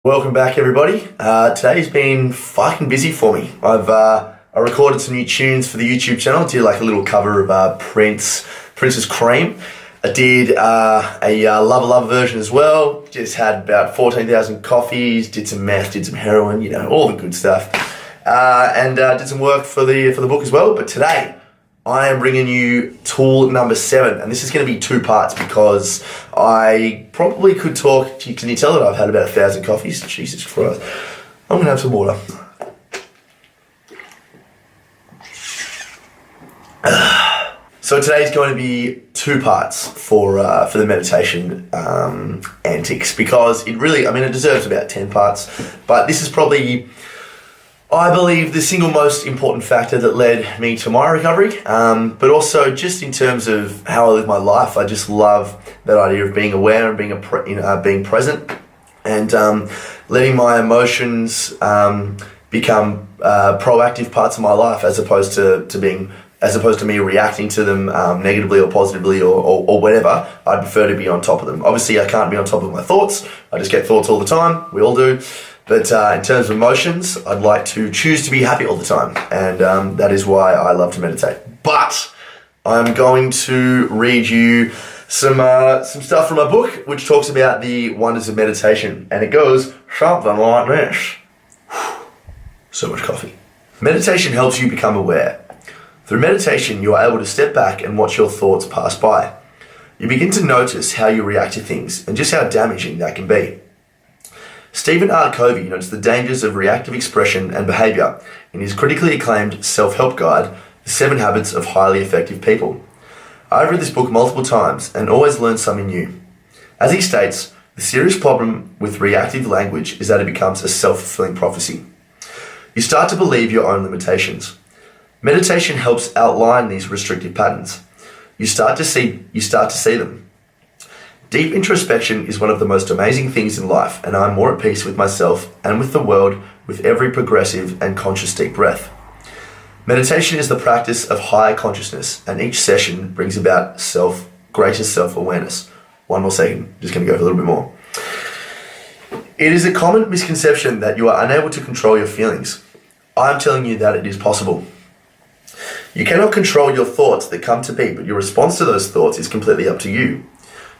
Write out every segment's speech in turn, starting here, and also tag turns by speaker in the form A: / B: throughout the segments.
A: Welcome back, everybody. Today's been fucking busy for me. I recorded some new tunes for the YouTube channel. Did like a little cover of Prince's Cream. I did a Lover version as well. Just had about 14,000 coffees. Did some meth, did some heroin, all the good stuff. And did some work for the book as well. But today, I am bringing you tool number 7, and this is going to be 2 parts because I probably could talk. Can you tell that I've had about 1,000 coffees? Jesus Christ. I'm going to have some water. So today's going to be 2 parts for the meditation antics because it deserves about 10 parts, but this is probably, I believe, the single most important factor that led me to my recovery, but also just in terms of how I live my life. I just love that idea of being aware and being present, and letting my emotions become proactive parts of my life, as opposed to me reacting to them negatively or positively or whatever. I'd prefer to be on top of them. Obviously, I can't be on top of my thoughts. I just get thoughts all the time. We all do. But in terms of emotions, I'd like to choose to be happy all the time. And that is why I love to meditate. But I'm going to read you some stuff from my book, which talks about the wonders of meditation. And it goes something like this. So much coffee. Meditation helps you become aware. Through meditation, you are able to step back and watch your thoughts pass by. You begin to notice how you react to things and just how damaging that can be. Stephen R. Covey notes the dangers of reactive expression and behaviour in his critically acclaimed self-help guide, The 7 Habits of Highly Effective People. I've read this book multiple times and always learned something new. As he states, the serious problem with reactive language is that it becomes a self-fulfilling prophecy. You start to believe your own limitations. Meditation helps outline these restrictive patterns. You start to see them. Deep introspection is one of the most amazing things in life, and I'm more at peace with myself and with the world with every progressive and conscious deep breath. Meditation is the practice of higher consciousness, and each session brings about greater self-awareness. One more second, just going to go for a little bit more. It is a common misconception that you are unable to control your feelings. I'm telling you that it is possible. You cannot control your thoughts that come to be, but your response to those thoughts is completely up to you.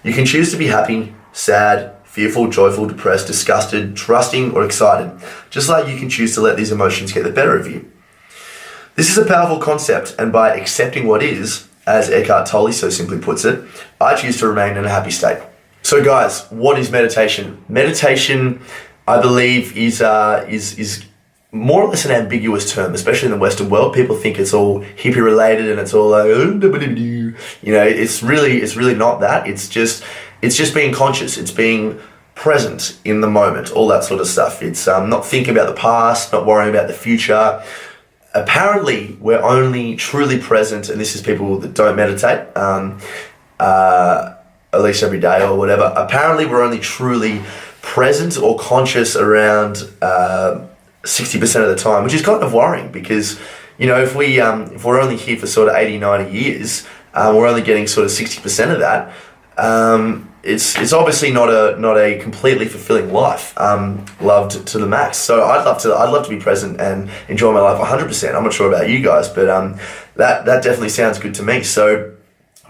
A: You can choose to be happy, sad, fearful, joyful, depressed, disgusted, trusting, or excited, just like you can choose to let these emotions get the better of you. This is a powerful concept, and by accepting what is, as Eckhart Tolle so simply puts it, I choose to remain in a happy state. So guys, what is meditation? Meditation, I believe, is more or less an ambiguous term, especially in the Western world. People think it's all hippie related and it's all like, it's really not that. It's just being conscious. It's being present in the moment, all that sort of stuff. It's not thinking about the past, not worrying about the future. Apparently, we're only truly present, and this is people that don't meditate, at least every day or whatever. Apparently, we're only truly present or conscious around 60% of the time, which is kind of worrying because, if we're only here for sort of 80, 90 years, we're only getting sort of 60% of that. It's obviously not a completely fulfilling life, loved to the max. So I'd love to be present and enjoy my life 100%. I'm not sure about you guys, but that definitely sounds good to me. So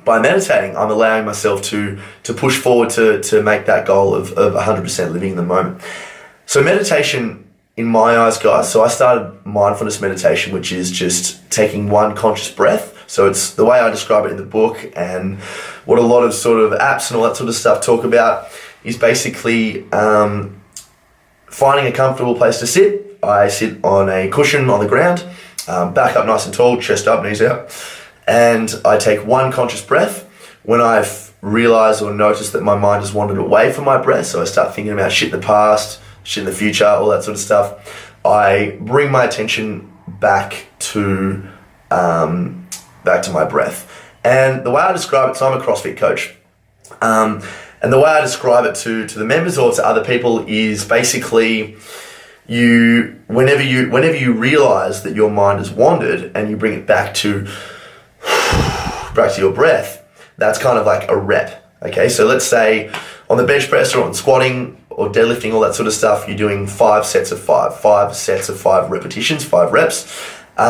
A: by meditating, I'm allowing myself to push forward to make that goal of 100% living in the moment. So meditation, in my eyes, guys, so I started mindfulness meditation, which is just taking one conscious breath. So it's the way I describe it in the book, and what a lot of sort of apps and all that sort of stuff talk about is basically finding a comfortable place to sit. I sit on a cushion on the ground, back up nice and tall, chest up, knees out, and I take one conscious breath. When I've realized or noticed that my mind has wandered away from my breath, so I start thinking about shit in the past, shit in the future, all that sort of stuff, I bring my attention back to my breath. And the way I describe it, so I'm a CrossFit coach, and the way I describe it to the members or to other people is basically whenever you realize that your mind has wandered and you bring it back to your breath, that's kind of like a rep. Okay, so let's say on the bench press or on squatting or deadlifting, all that sort of stuff, you're doing 5 sets of 5 repetitions, 5 reps.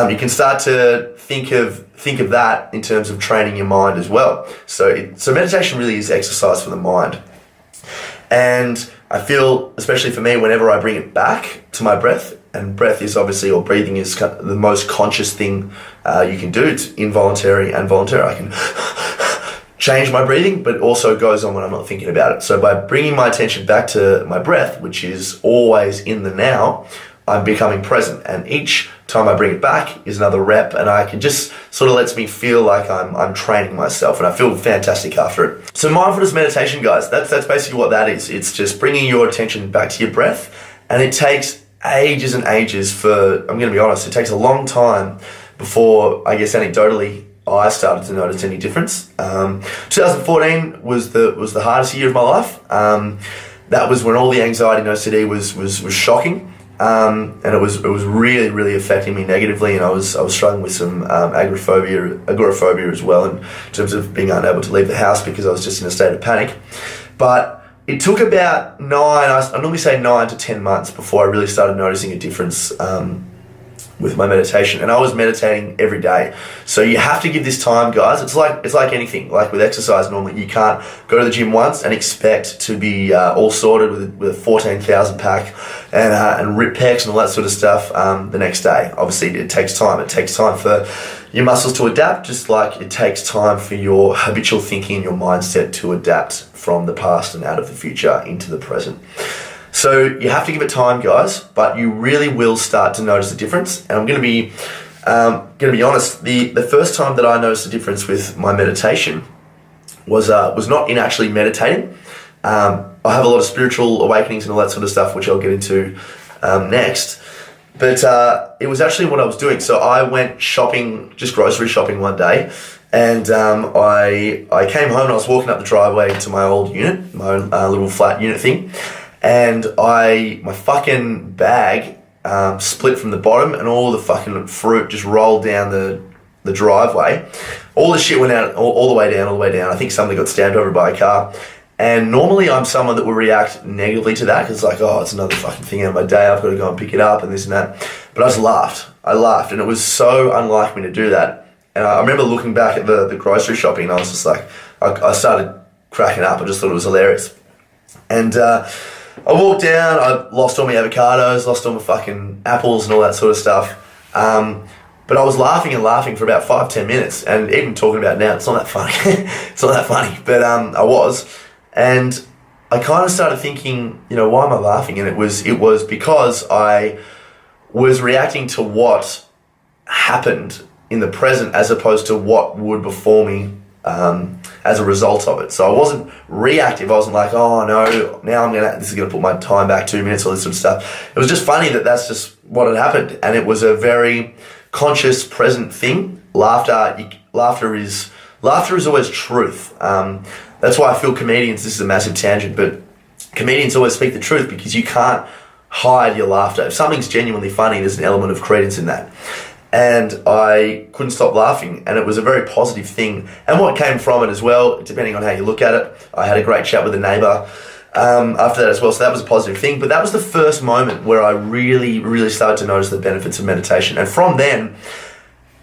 A: You can start to think of that in terms of training your mind as well. So meditation really is exercise for the mind. And I feel, especially for me, whenever I bring it back to my breath, and breath is obviously, or breathing is the most conscious thing you can do. It's involuntary and voluntary. I can change my breathing, but it also goes on when I'm not thinking about it. So by bringing my attention back to my breath, which is always in the now, I'm becoming present. And each time I bring it back is another rep, and I can just sort of lets me feel like I'm training myself, and I feel fantastic after it. So mindfulness meditation, guys, that's basically what that is. It's just bringing your attention back to your breath, and it takes ages and ages I'm going to be honest, it takes a long time before, I guess anecdotally, I started to notice any difference. 2014 was the hardest year of my life. That was when all the anxiety and OCD was shocking. And it was really, really affecting me negatively, and I was struggling with some agoraphobia as well, in terms of being unable to leave the house because I was just in a state of panic. But it took about I normally say 9 to 10 months before I really started noticing a difference with my meditation, and I was meditating every day. So you have to give this time, guys. It's like anything. Like with exercise, normally you can't go to the gym once and expect to be all sorted with a 14,000 pack and rip pecs and all that sort of stuff the next day. Obviously, it takes time. It takes time for your muscles to adapt, just like it takes time for your habitual thinking and your mindset to adapt from the past and out of the future into the present. So you have to give it time, guys, but you really will start to notice a difference. And I'm going to be honest. The first time that I noticed a difference with my meditation was not in actually meditating. I have a lot of spiritual awakenings and all that sort of stuff, which I'll get into next. But it was actually what I was doing. So I went shopping, just grocery shopping one day, and I came home and I was walking up the driveway to my old unit, my own little flat unit thing. And my fucking bag split from the bottom, and all the fucking fruit just rolled down the driveway. All the shit went out all the way down. I think somebody got stabbed over by a car. And normally I'm someone that will react negatively to that, because it's like, oh, it's another fucking thing out of my day, I've got to go and pick it up and this and that. But I just laughed. I laughed, and it was so unlike me to do that. And I remember looking back at the grocery shopping, and I was just like, I started cracking up. I just thought it was hilarious. And I walked down, I lost all my avocados, lost all my fucking apples and all that sort of stuff. But I was laughing for about 5-10 minutes, and even talking about it now, it's not that funny. It's not that funny, but I was. And I kind of started thinking, why am I laughing? And it was because I was reacting to what happened in the present as opposed to what would befall me as a result of it. So I wasn't reactive. I wasn't like, oh no, now this is gonna put my time back 2 minutes, all this sort of stuff. It was just funny that's just what had happened, and it was a very conscious, present thing. Laughter is always truth. That's why I feel comedians, this is a massive tangent, but comedians always speak the truth, because you can't hide your laughter. If something's genuinely funny, there's an element of credence in that. And I couldn't stop laughing, and it was a very positive thing. And what came from it as well, depending on how you look at it, I had a great chat with a neighbour after that as well, so that was a positive thing. But that was the first moment where I really, really started to notice the benefits of meditation. And from then,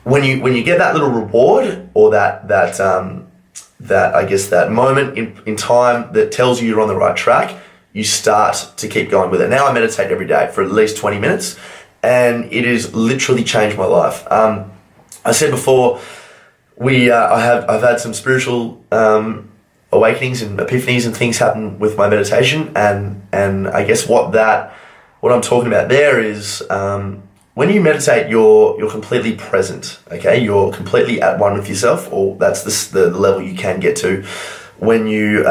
A: when you get that little reward, or that I guess that moment in time that tells you you're on the right track, you start to keep going with it. Now I meditate every day for at least 20 minutes. And it has literally changed my life. I said before, I've had some spiritual awakenings and epiphanies and things happen with my meditation, and I guess what I'm talking about there is when you meditate, you're completely present. Okay, you're completely at one with yourself, or that's the level you can get to when you.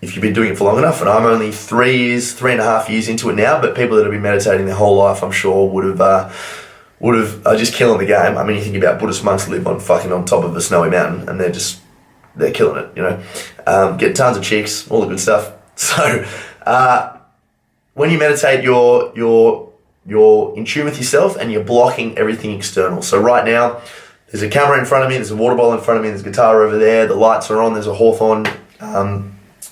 A: If you've been doing it for long enough, and I'm only 3.5 years into it now, but people that have been meditating their whole life, I'm sure, would have are just killing the game. I mean, you think about Buddhist monks live on top of a snowy mountain, and they're killing it, get tons of chicks, all the good stuff. So when you meditate, you're in tune with yourself, and you're blocking everything external. So right now, there's a camera in front of me, there's a water bottle in front of me, there's a guitar over there, the lights are on, there's a Hawthorne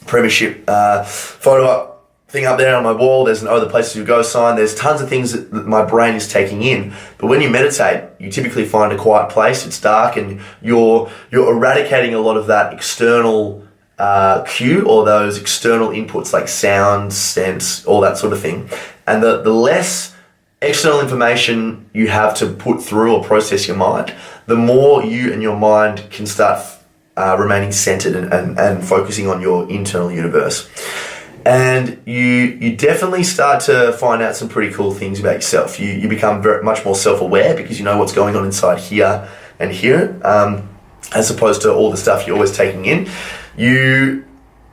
A: Premiership photo thing up there on my wall. There's an other places you go sign. There's tons of things that my brain is taking in. But when you meditate, you typically find a quiet place. It's dark, and you're eradicating a lot of that external cue, or those external inputs like sound, sense, all that sort of thing. And the less external information you have to put through or process your mind, the more you and your mind can start remaining centered and focusing on your internal universe. And you definitely start to find out some pretty cool things about yourself. You become much more self-aware because you know what's going on inside here and here, as opposed to all the stuff you're always taking in. You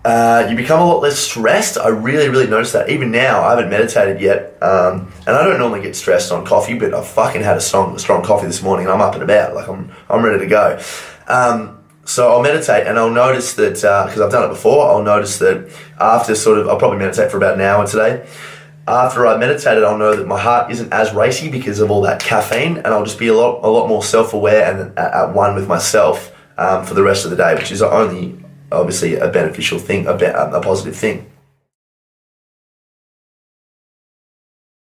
A: become a lot less stressed. I really, really noticed that. Even now, I haven't meditated yet, and I don't normally get stressed on coffee, but I fucking had a strong coffee this morning, and I'm up and about. Like I'm ready to go. So I'll meditate, and I'll notice that, because I've done it before, I'll notice that after I'll probably meditate for about an hour today. After I meditated, I'll know that my heart isn't as racy because of all that caffeine, and I'll just be a lot more self-aware and at one with myself for the rest of the day, which is only obviously a beneficial thing, a positive thing.